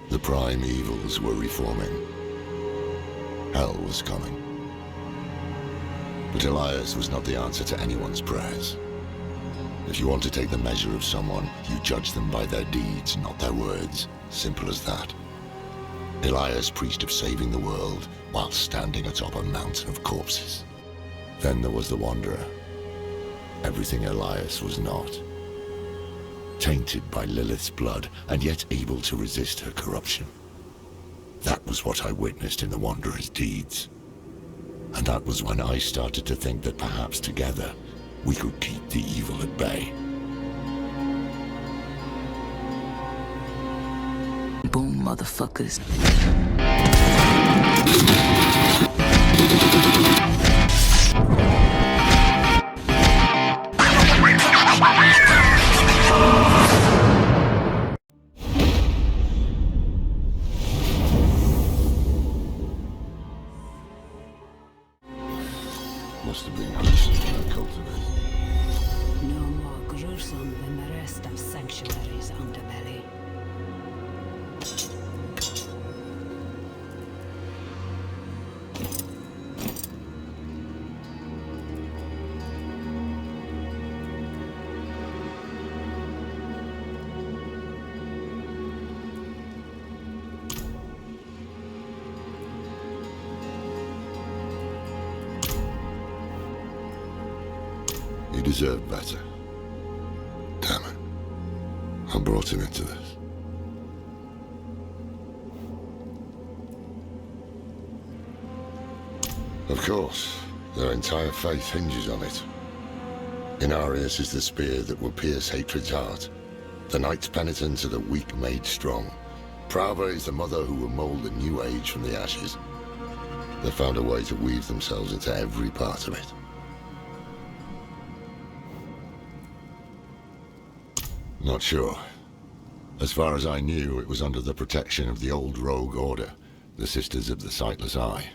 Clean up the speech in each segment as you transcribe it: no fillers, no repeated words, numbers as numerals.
The prime evils were reforming. Hell was coming. But Elias was not the answer to anyone's prayers. If you want to take the measure of someone, you judge them by their deeds, not their words. Simple as that. Elias preached of saving the world while standing atop a mountain of corpses. Then there was the Wanderer. Everything Elias was not. Tainted by Lilith's blood, and yet able to resist her corruption. That was what I witnessed in the Wanderer's deeds. And that was when I started to think that perhaps together, we could keep the evil at bay. Boom, motherfuckers. Must have been gruesome in that cultivate. No more gruesome than the rest of Sanctuary's underbelly. He deserved better. Damn it. I brought him into this. Of course, their entire faith hinges on it. Inarius is the spear that will pierce hatred's heart. The knight's penitence are the weak made strong. Prava is the mother who will mold a new age from the ashes. They found a way to weave themselves into every part of it. Not sure. As far as I knew, it was under the protection of the old rogue order, the Sisters of the Sightless Eye.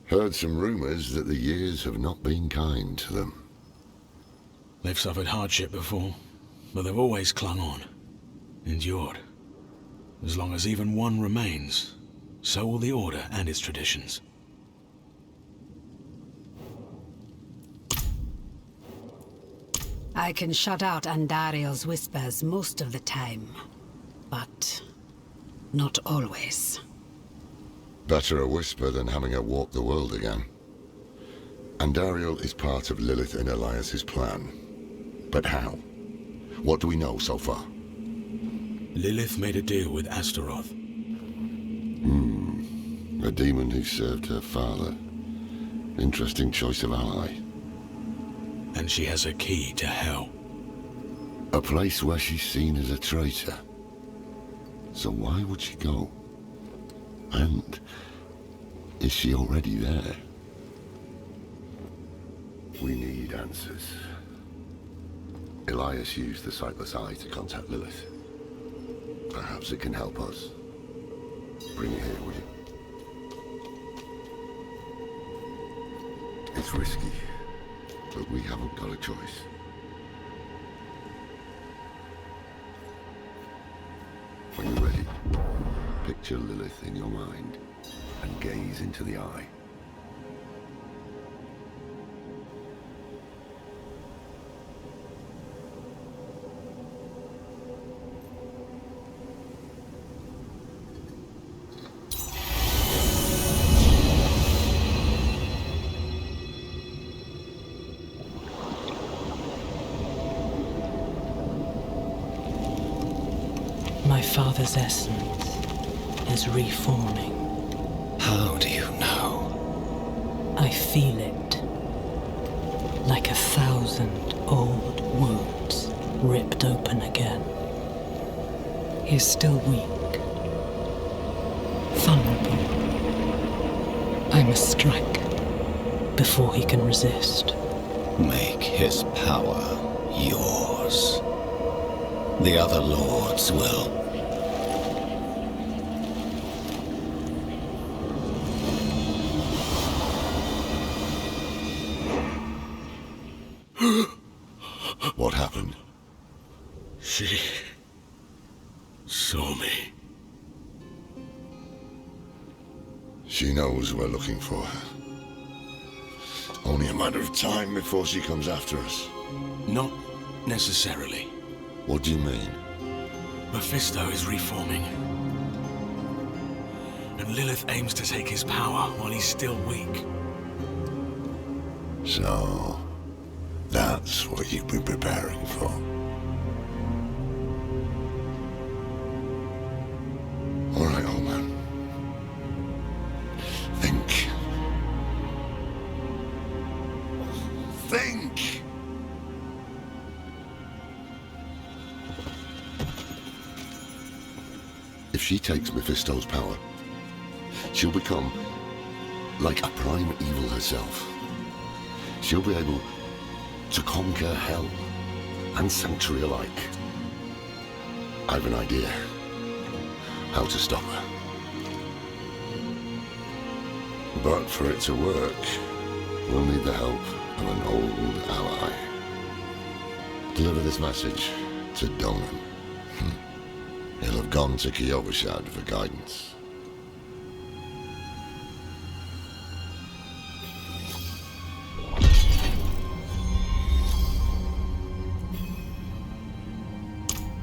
Heard some rumors that the years have not been kind to them. They've suffered hardship before, but they've always clung on, endured. As long as even one remains, so will the Order and its traditions. I can shut out Andariel's whispers most of the time, but not always. Better a whisper than having her walk the world again. Andariel is part of Lilith and Elias's plan. But how? What do we know so far? Lilith made a deal with Astaroth. A demon who served her father. Interesting choice of ally. And she has a key to hell. A place where she's seen as a traitor. So why would she go? And is she already there? We need answers. Elias used the Sightless Eye to contact Lilith. Perhaps it can help us. Bring it here, will you? It's risky, but we haven't got a choice. When you're ready, picture Lilith in your mind and gaze into the eye. My father's essence is reforming. How do you know? I feel it. Like 1,000 old wounds ripped open again. He is still weak. Vulnerable. I must strike before he can resist. Make his power yours. The other lords will. What happened? She saw me. She knows we're looking for her. Only a matter of time before she comes after us. Not necessarily. What do you mean? Mephisto is reforming. And Lilith aims to take his power while he's still weak. So, that's what you've been preparing for. All right, old man. Think. Think! If she takes Mephisto's power, she'll become like a prime evil herself. She'll be able to conquer hell and sanctuary alike. I have an idea how to stop her. But for it to work, we'll need the help of an old ally. Deliver this message to Donan. He'll have gone to Kyovashad for guidance.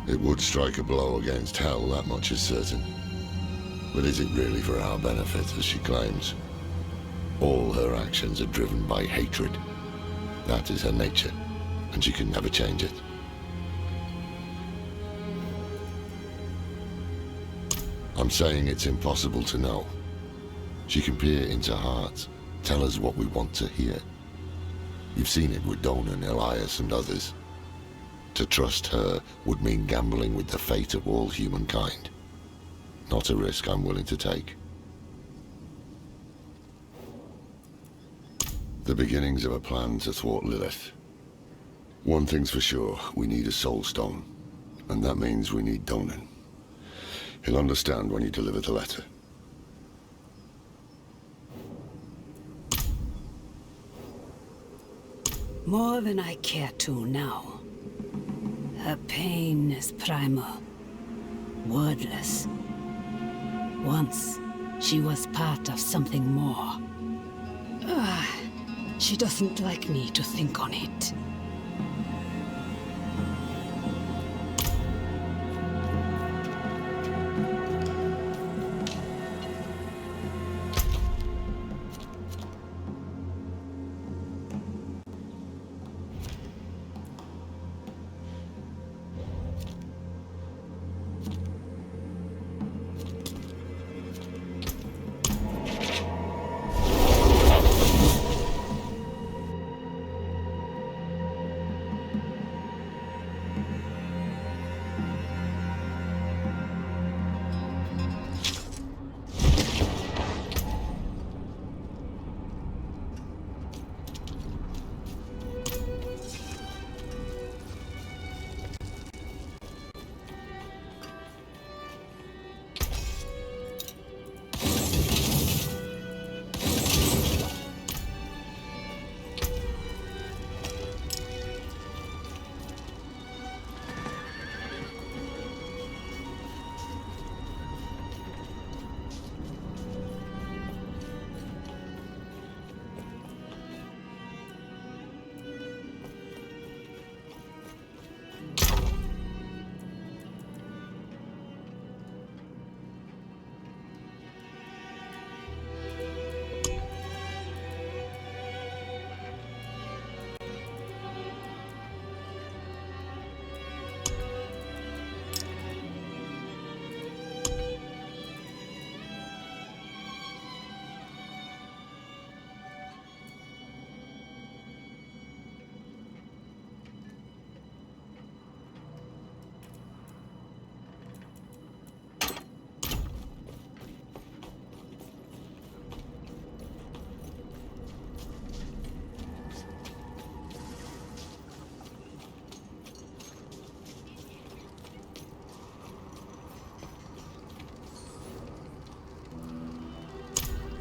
It would strike a blow against Hell, that much is certain. But is it really for our benefit, as she claims? All her actions are driven by hatred. That is her nature, and she can never change it. I'm saying it's impossible to know. She can peer into hearts, tell us what we want to hear. You've seen it with Donan, Elias, and others. To trust her would mean gambling with the fate of all humankind. Not a risk I'm willing to take. The beginnings of a plan to thwart Lilith. One thing's for sure, we need a soul stone. And that means we need Donan. He'll understand when you deliver the letter. More than I care to now. Her pain is primal, wordless. Once, she was part of something more. She doesn't like me to think on it.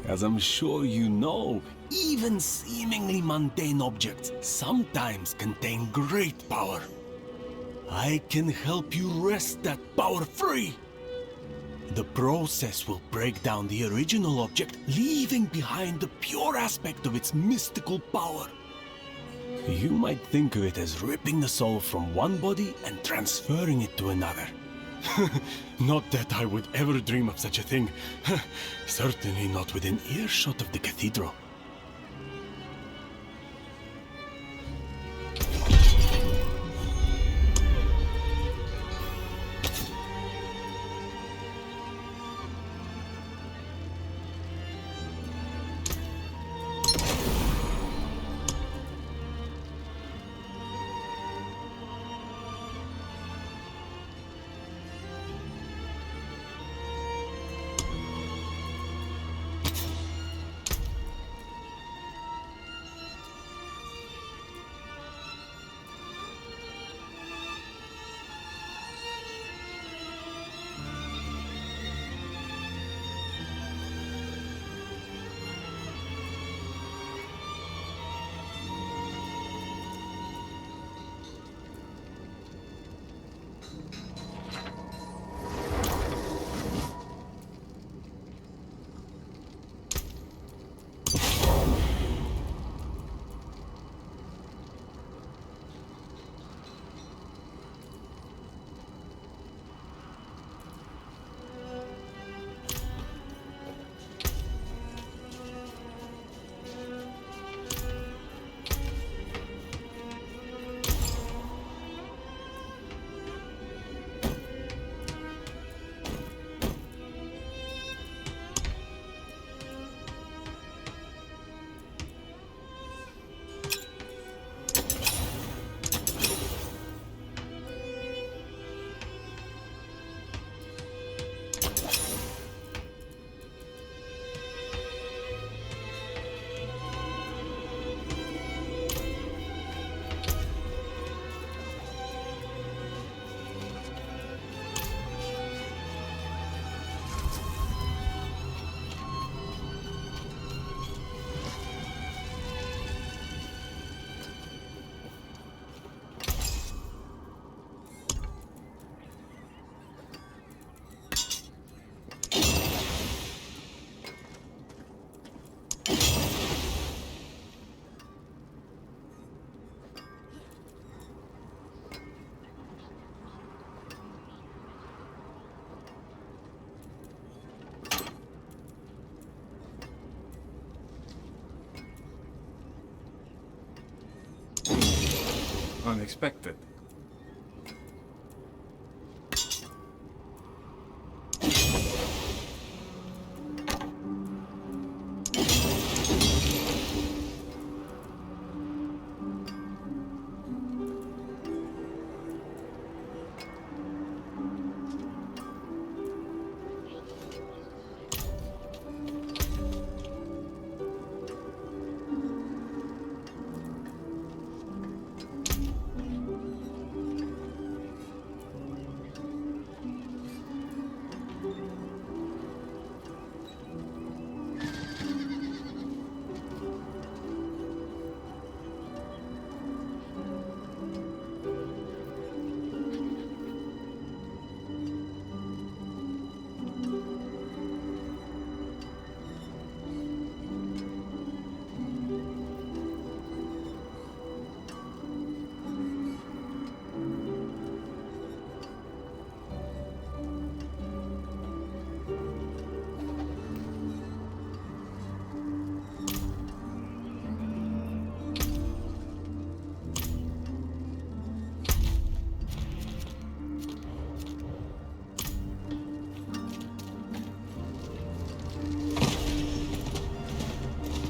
As I'm sure you know, even seemingly mundane objects sometimes contain great power. I can help you wrest that power free. The process will break down the original object, leaving behind the pure aspect of its mystical power. You might think of it as ripping the soul from one body and transferring it to another. Not that I would ever dream of such a thing. Certainly not within earshot of the cathedral. Unexpected.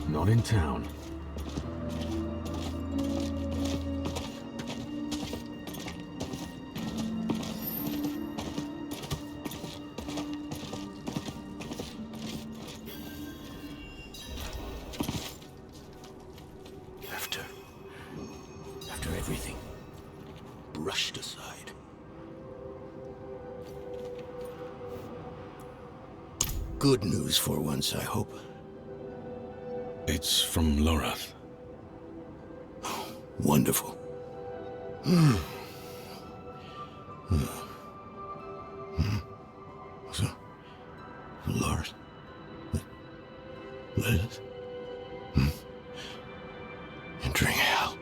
Not in town. After everything brushed aside. Good news for once, I hope. It's from Lorath. Oh, wonderful. So, Lorath. Lilith. Entering hell.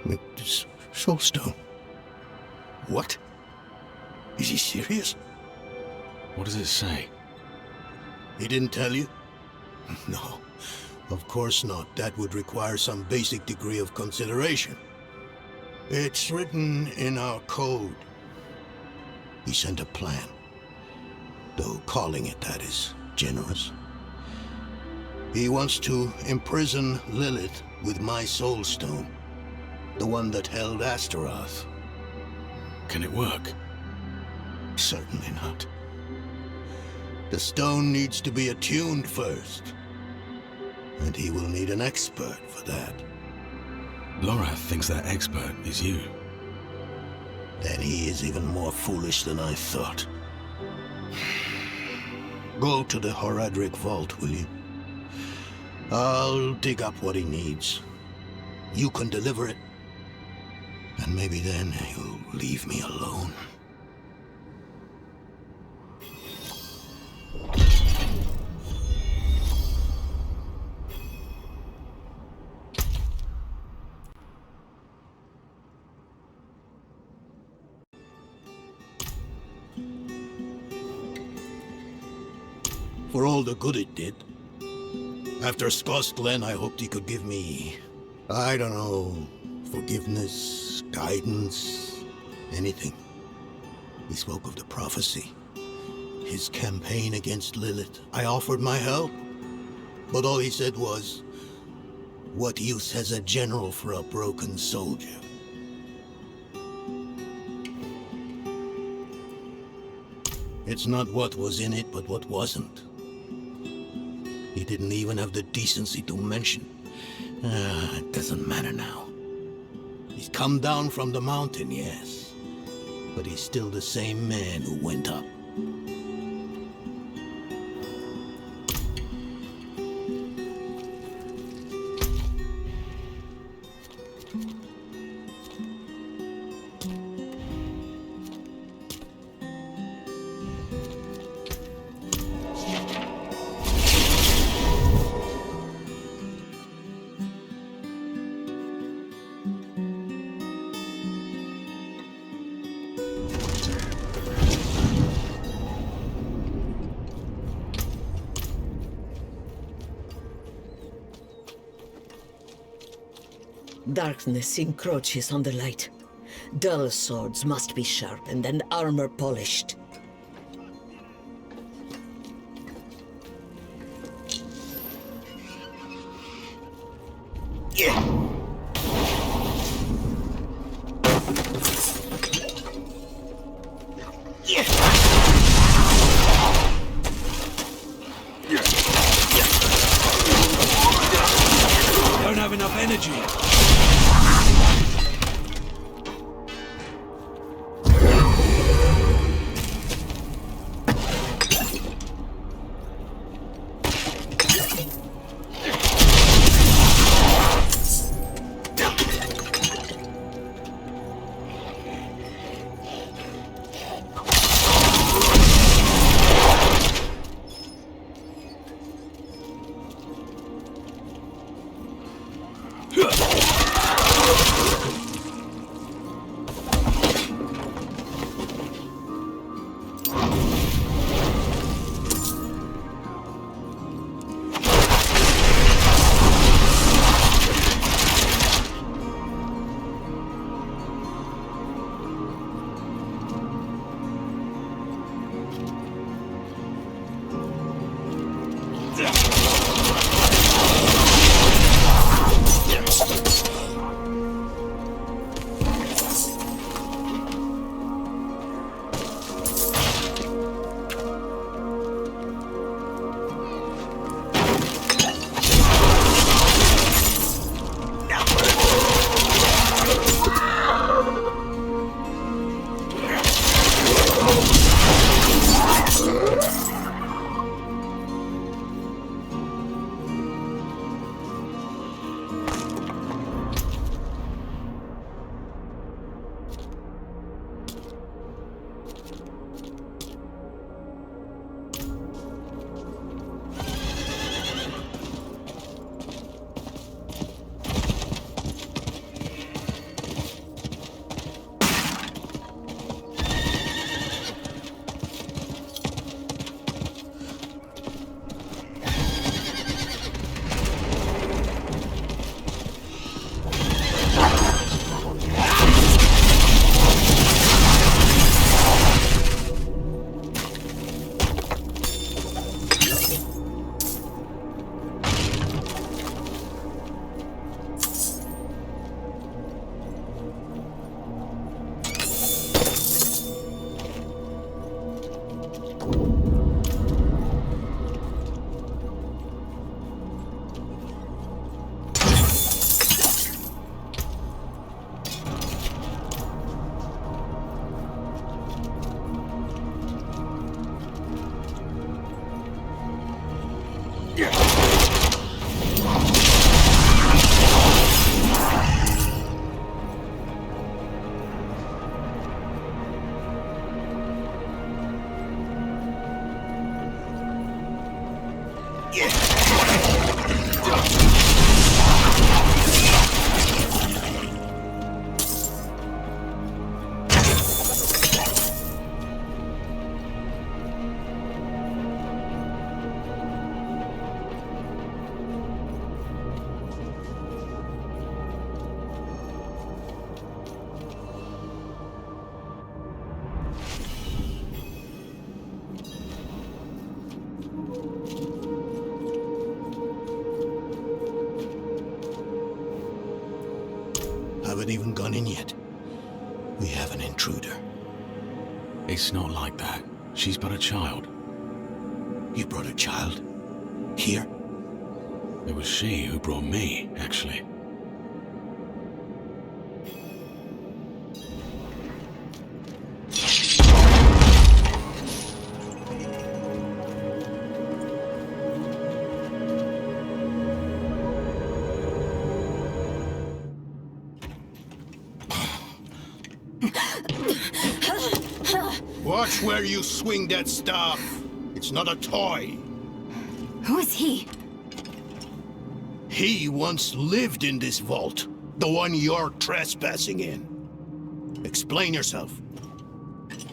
With this soulstone. What? Is he serious? What does it say? He didn't tell you? No, of course not. That would require some basic degree of consideration. It's written in our code. He sent a plan. Though calling it that is generous. He wants to imprison Lilith with my soulstone. The one that held Astaroth. Can it work? Certainly not. The stone needs to be attuned first. And he will need an expert for that. Lorath thinks that expert is you. Then he is even more foolish than I thought. Go to the Horadric Vault, will you? I'll dig up what he needs. You can deliver it. And maybe then he'll leave me alone. For all the good it did. After Skost Glen, I hoped he could give me, I don't know, forgiveness, guidance, anything. He spoke of the prophecy, his campaign against Lilith. I offered my help, but all he said was, what use has a general for a broken soldier? It's not what was in it, but what wasn't. He didn't even have the decency to mention. It doesn't matter now. He's come down from the mountain, yes. But he's still the same man who went up. Darkness encroaches on the light. Dull swords must be sharpened and armor polished. Don't have enough energy. Haven't even gone in yet. We have an intruder. It's not like that. She's but a child. You brought a child? Here? It was she who brought me, actually. Watch where you swing that staff. It's not a toy. Who is he? He once lived in this vault. The one you're trespassing in. Explain yourself.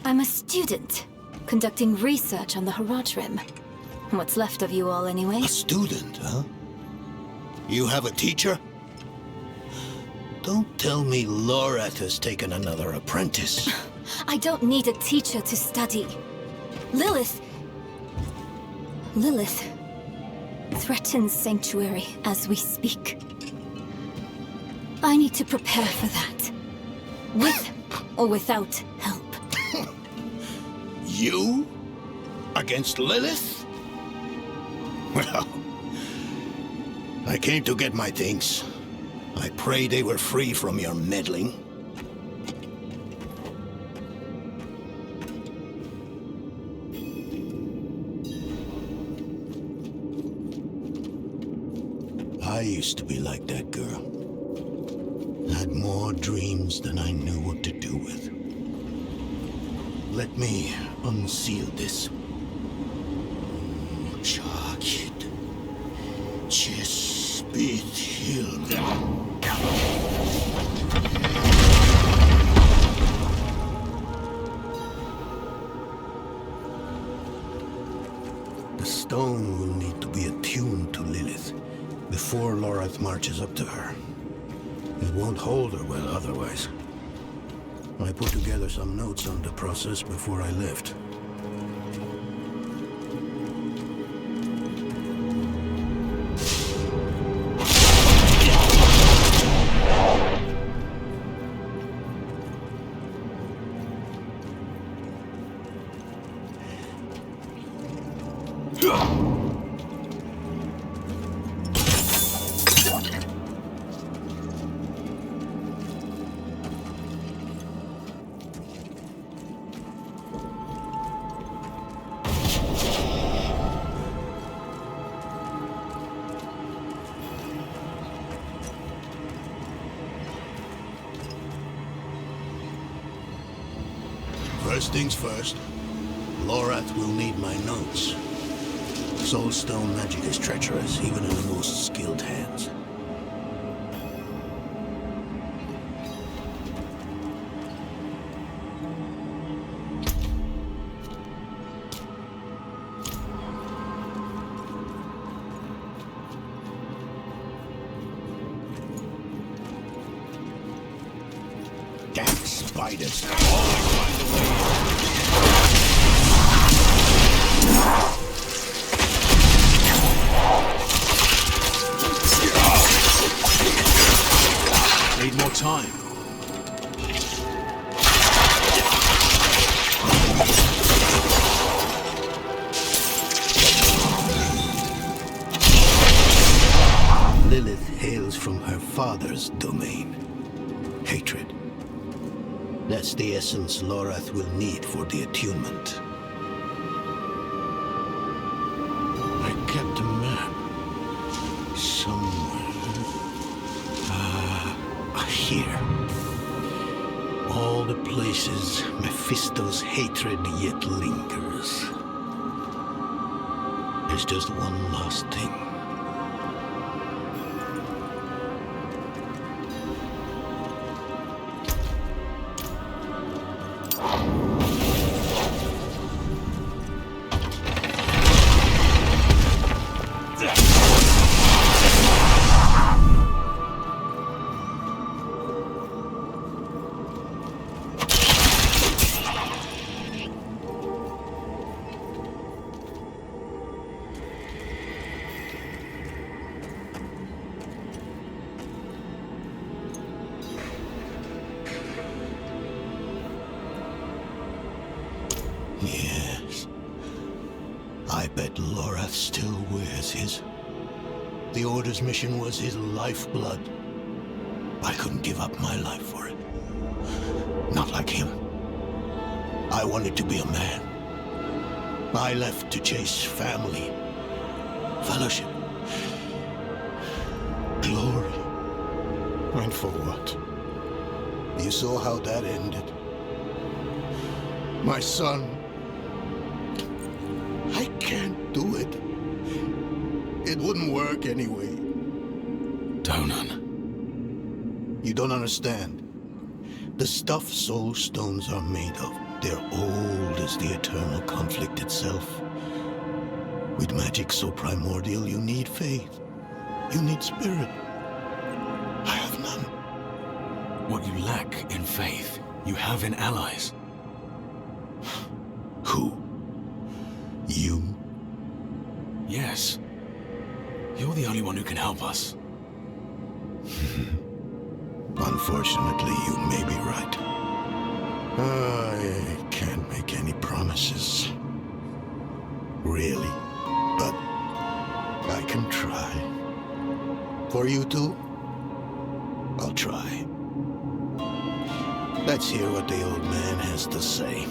I'm a student, conducting research on the Horadrim. What's left of you all, anyway? A student, huh? You have a teacher? Don't tell me Lorath has taken another apprentice. I don't need a teacher to study. Lilith threatens Sanctuary as we speak. I need to prepare for that. With or without help. You? Against Lilith? Well, I came to get my things. I pray they were free from your meddling. I used to be like that girl. Had more dreams than I knew what to do with. Let me unseal this. Chakit. Chespit Hill. The stone will need to be attuned to Lilith before Lorath marches up to her. It won't hold her well otherwise. I put together some notes on the process before I left. First things first, Lorath will need my notes. Soulstone magic is treacherous, even in the most skilled hands. Damn spiders. Always find a way. Need more time. Lilith hails from her father's domain. Hatred. That's the essence Lorath will need for the attunement. I kept a map. places, Mephisto's hatred yet lingers. There's just one last thing. Yes. I bet Lorath still wears his. The Order's mission was his lifeblood. I couldn't give up my life for it. Not like him. I wanted to be a man. I left to chase family, fellowship, glory. And for what? You saw how that ended. My son. I can't do it. It wouldn't work anyway. Donan. You don't understand. The stuff soul stones are made of, they're old as the eternal conflict itself. With magic so primordial, you need faith. You need spirit. I have none. What you lack in faith, you have in allies. Who? You? Yes. You're the only one who can help us. Unfortunately, you may be right. I can't make any promises. Really. But I can try. For you two, I'll try. Let's hear what the old man has to say.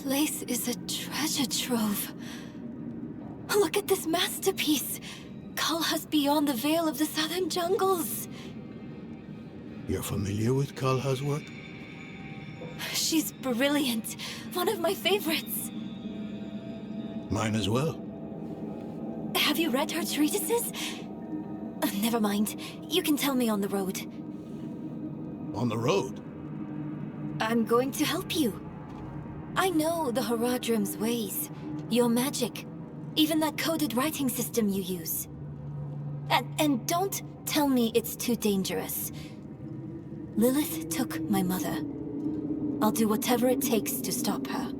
Place is a treasure trove. Look at this masterpiece. Kalha's beyond the veil of the southern jungles. You're familiar with Kalha's work? She's brilliant. One of my favorites. Mine as well. Have you read her treatises? Never mind. You can tell me on the road. On the road? I'm going to help you. I know the Horadrim's ways, your magic, even that coded writing system you use. And don't tell me it's too dangerous. Lilith took my mother. I'll do whatever it takes to stop her.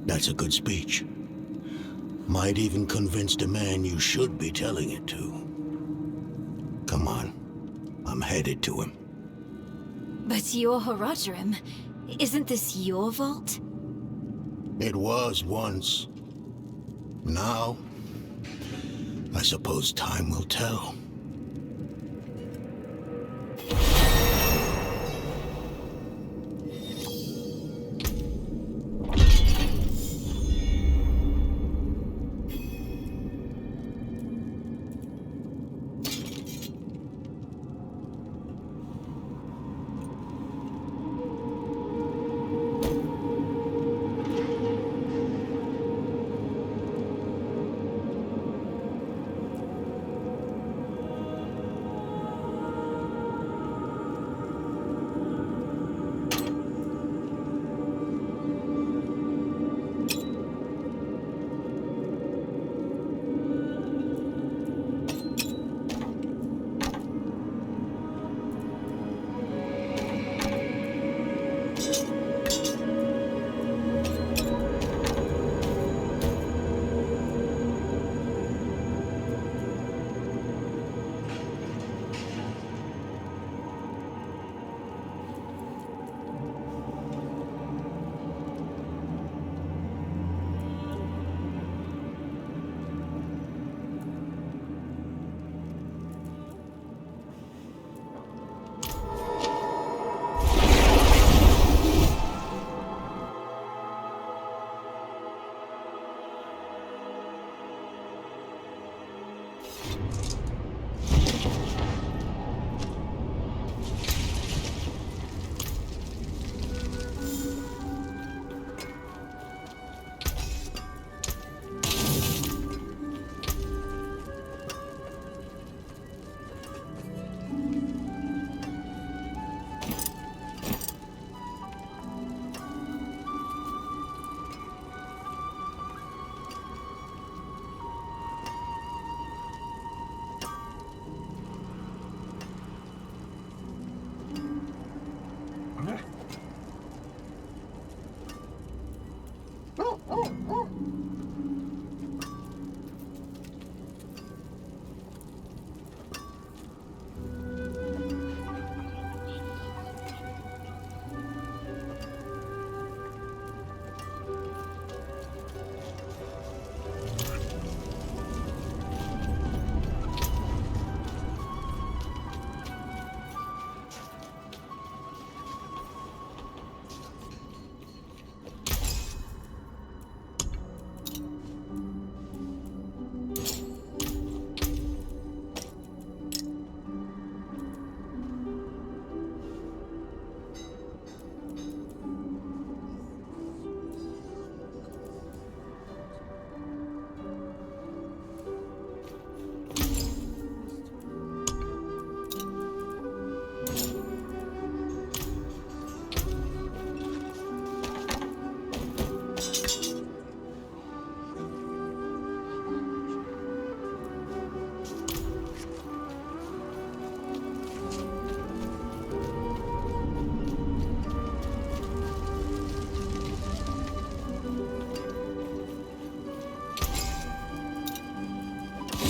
That's a good speech. Might even convince the man you should be telling it to. Come on, I'm headed to him. But you're Horadrim. Isn't this your vault? It was once. Now, I suppose time will tell.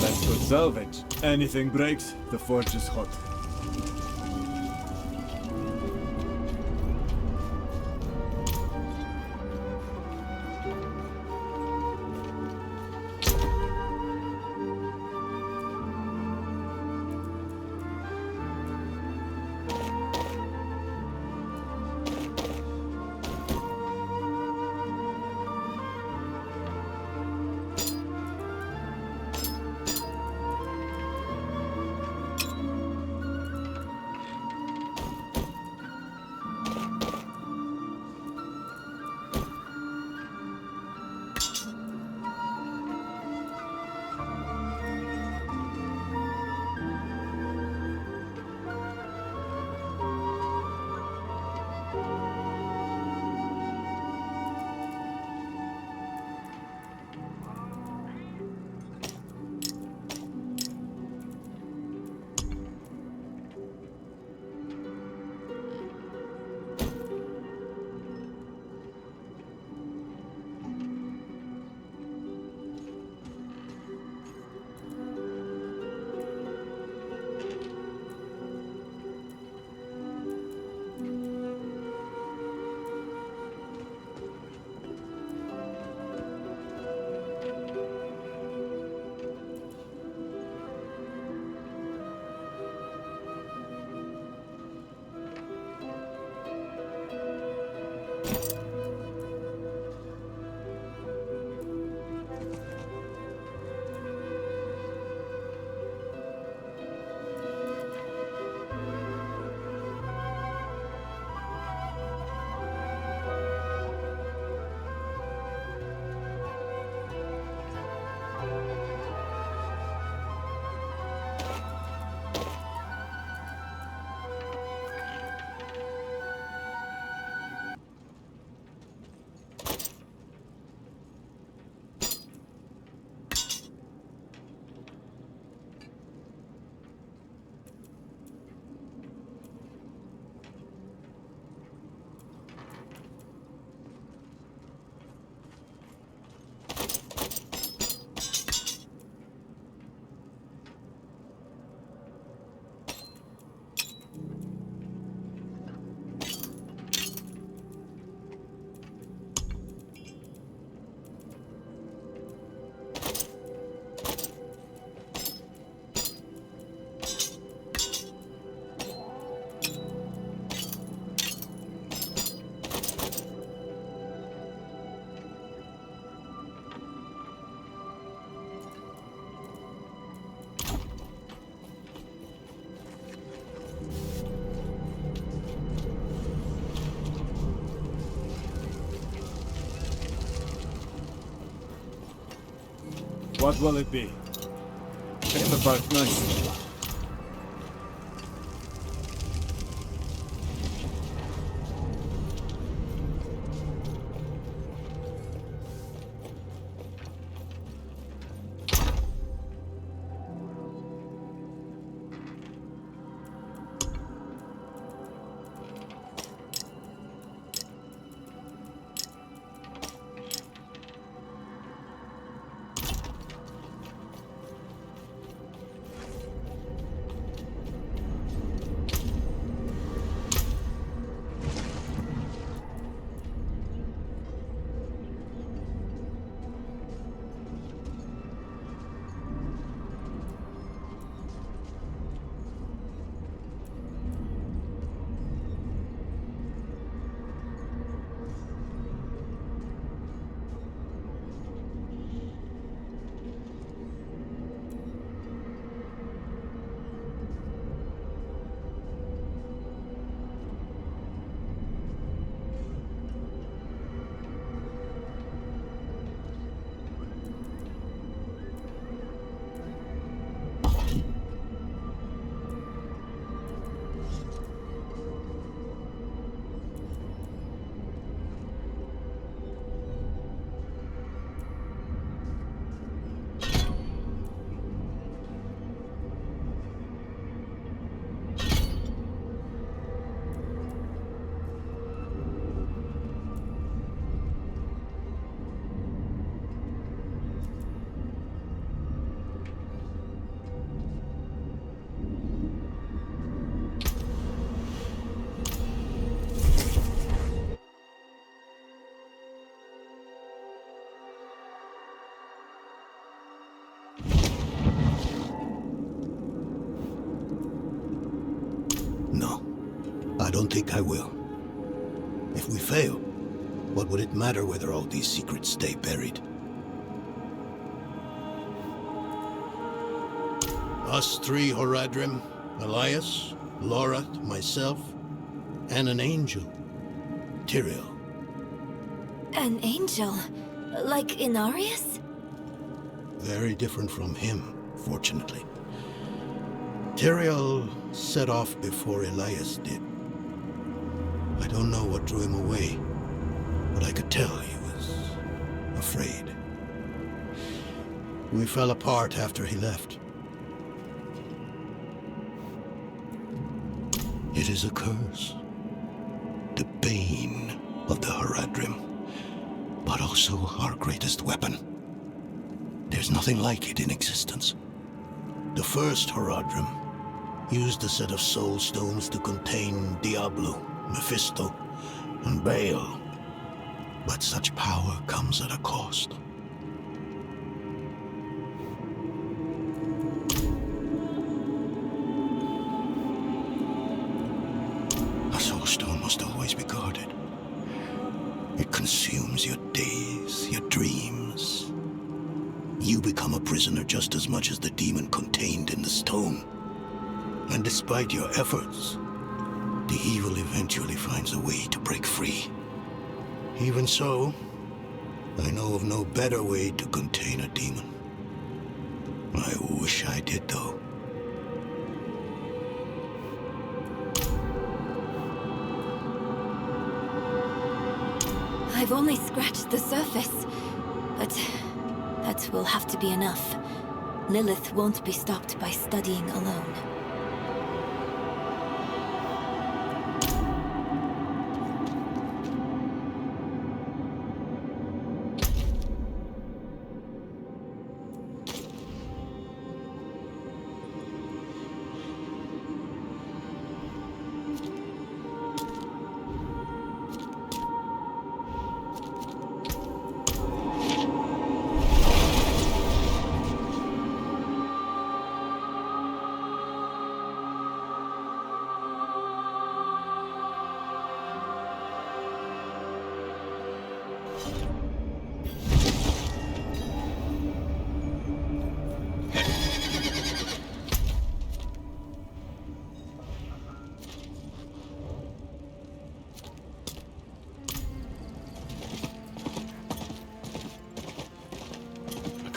Let's go salvage. Anything breaks, the forge is hot. What will it be? Paper part nice. I don't think I will. If we fail, what would it matter whether all these secrets stay buried? Us three, Horadrim, Elias, Lorath, myself, and an angel, Tyrael. An angel? Like Inarius? Very different from him, fortunately. Tyrael set off before Elias did. I don't know what drew him away, but I could tell he was afraid. We fell apart after he left. It is a curse. The bane of the Horadrim, but also our greatest weapon. There's nothing like it in existence. The first Horadrim used a set of soul stones to contain Diablo, Mephisto, and Baal. But such power comes at a cost. A soul stone must always be guarded. It consumes your days, your dreams. You become a prisoner just as much as the demon contained in the stone. And despite your efforts, the evil eventually finds a way to break free. Even so, I know of no better way to contain a demon. I wish I did, though. I've only scratched the surface, but that will have to be enough. Lilith won't be stopped by studying alone.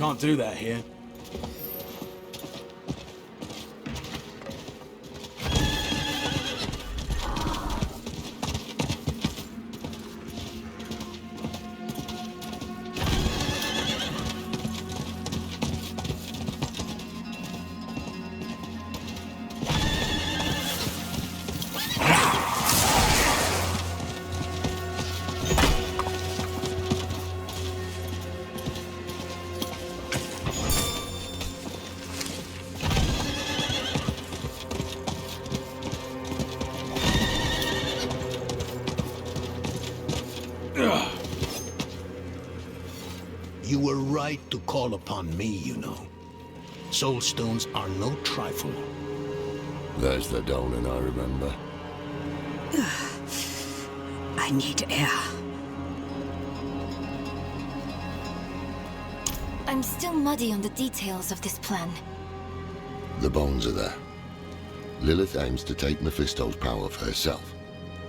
can't do that here. You were right to call upon me, you know. Soul stones are no trifle. There's the Donan I remember. I need air. I'm still muddy on the details of this plan. The bones are there. Lilith aims to take Mephisto's power for herself.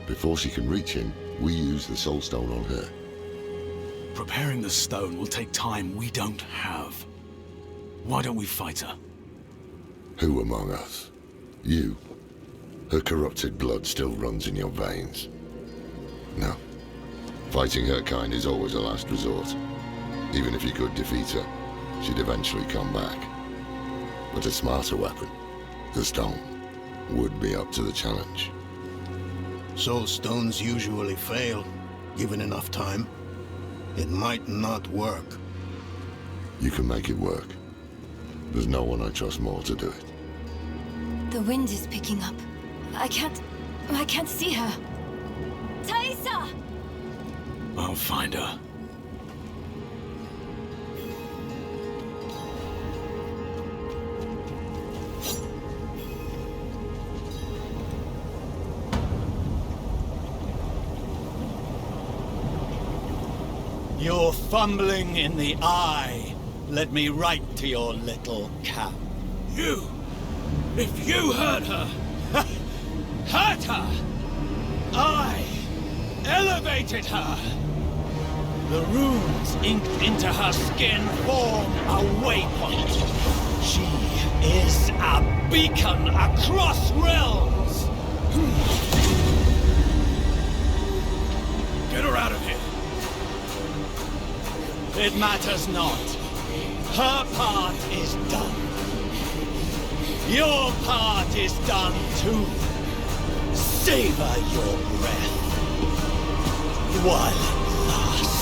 Before she can reach him, we use the Soul Stone on her. Preparing the stone will take time we don't have. Why don't we fight her? Who among us? You. Her corrupted blood still runs in your veins. No. Fighting her kind is always a last resort. Even if you could defeat her, she'd eventually come back. But a smarter weapon, the stone, would be up to the challenge. Soul stones usually fail, given enough time. It might not work. You can make it work. There's no one I trust more to do it. The wind is picking up. I can't see her. Taissa! I'll find her. You're fumbling in the eye. Let me write to your little cap. You! If you hurt her! Hurt her! I elevated her! The runes inked into her skin form a waypoint. She is a beacon across realms! Get her out of here! It matters not. Her part is done. Your part is done too. Savor your breath while it lasts.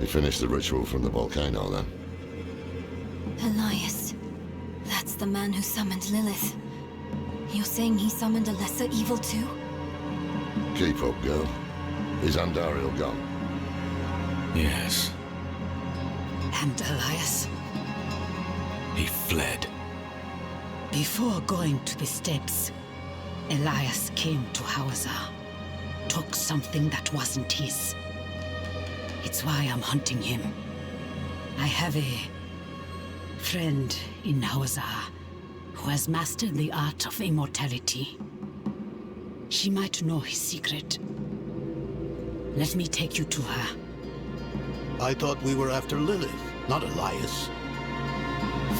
You finished the ritual from the volcano, then? Elias. That's the man who summoned Lilith. You're saying he summoned a lesser evil too? Keep up, girl. Is Andariel gone? Yes. And Elias? He fled. Before going to the steps, Elias came to Hawazar. Took something that wasn't his. It's why I'm hunting him. I have a friend in Hawazar who has mastered the art of immortality. She might know his secret. Let me take you to her. I thought we were after Lilith, not Elias.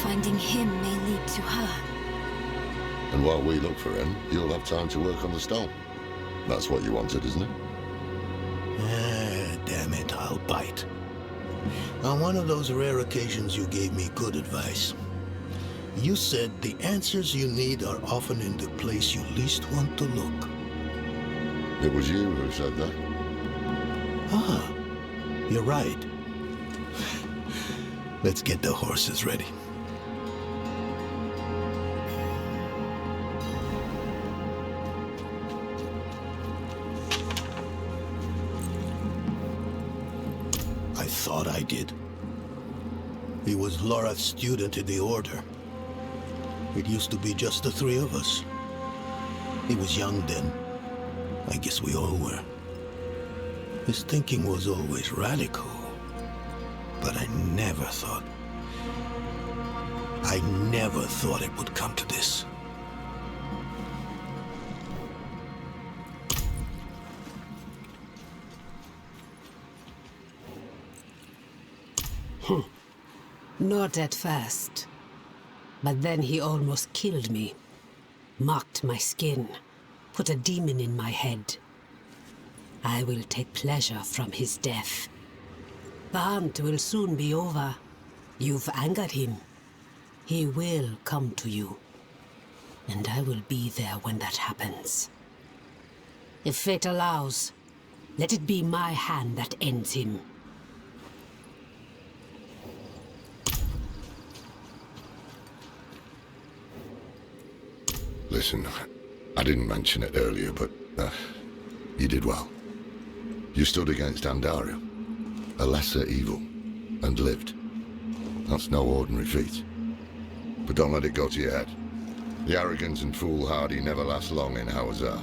Finding him may lead to her. And while we look for him, you'll have time to work on the stone. That's what you wanted, isn't it? Ah, damn it, I'll bite. On one of those rare occasions you gave me good advice. You said the answers you need are often in the place you least want to look. It was you who said that. Ah, you're right. Let's get the horses ready. I thought I did. He was Lorath's student in the Order. It used to be just the three of us. He was young then. I guess we all were. His thinking was always radical. But I never thought it would come to this. Not at first. But then he almost killed me. Marked my skin. Put a demon in my head. I will take pleasure from his death. The hunt will soon be over. You've angered him. He will come to you. And I will be there when that happens. If fate allows, let it be my hand that ends him. Listen, I didn't mention it earlier, but you did well. You stood against Andariel, a lesser evil, and lived. That's no ordinary feat. But don't let it go to your head. The arrogance and foolhardy never last long in Hawazar.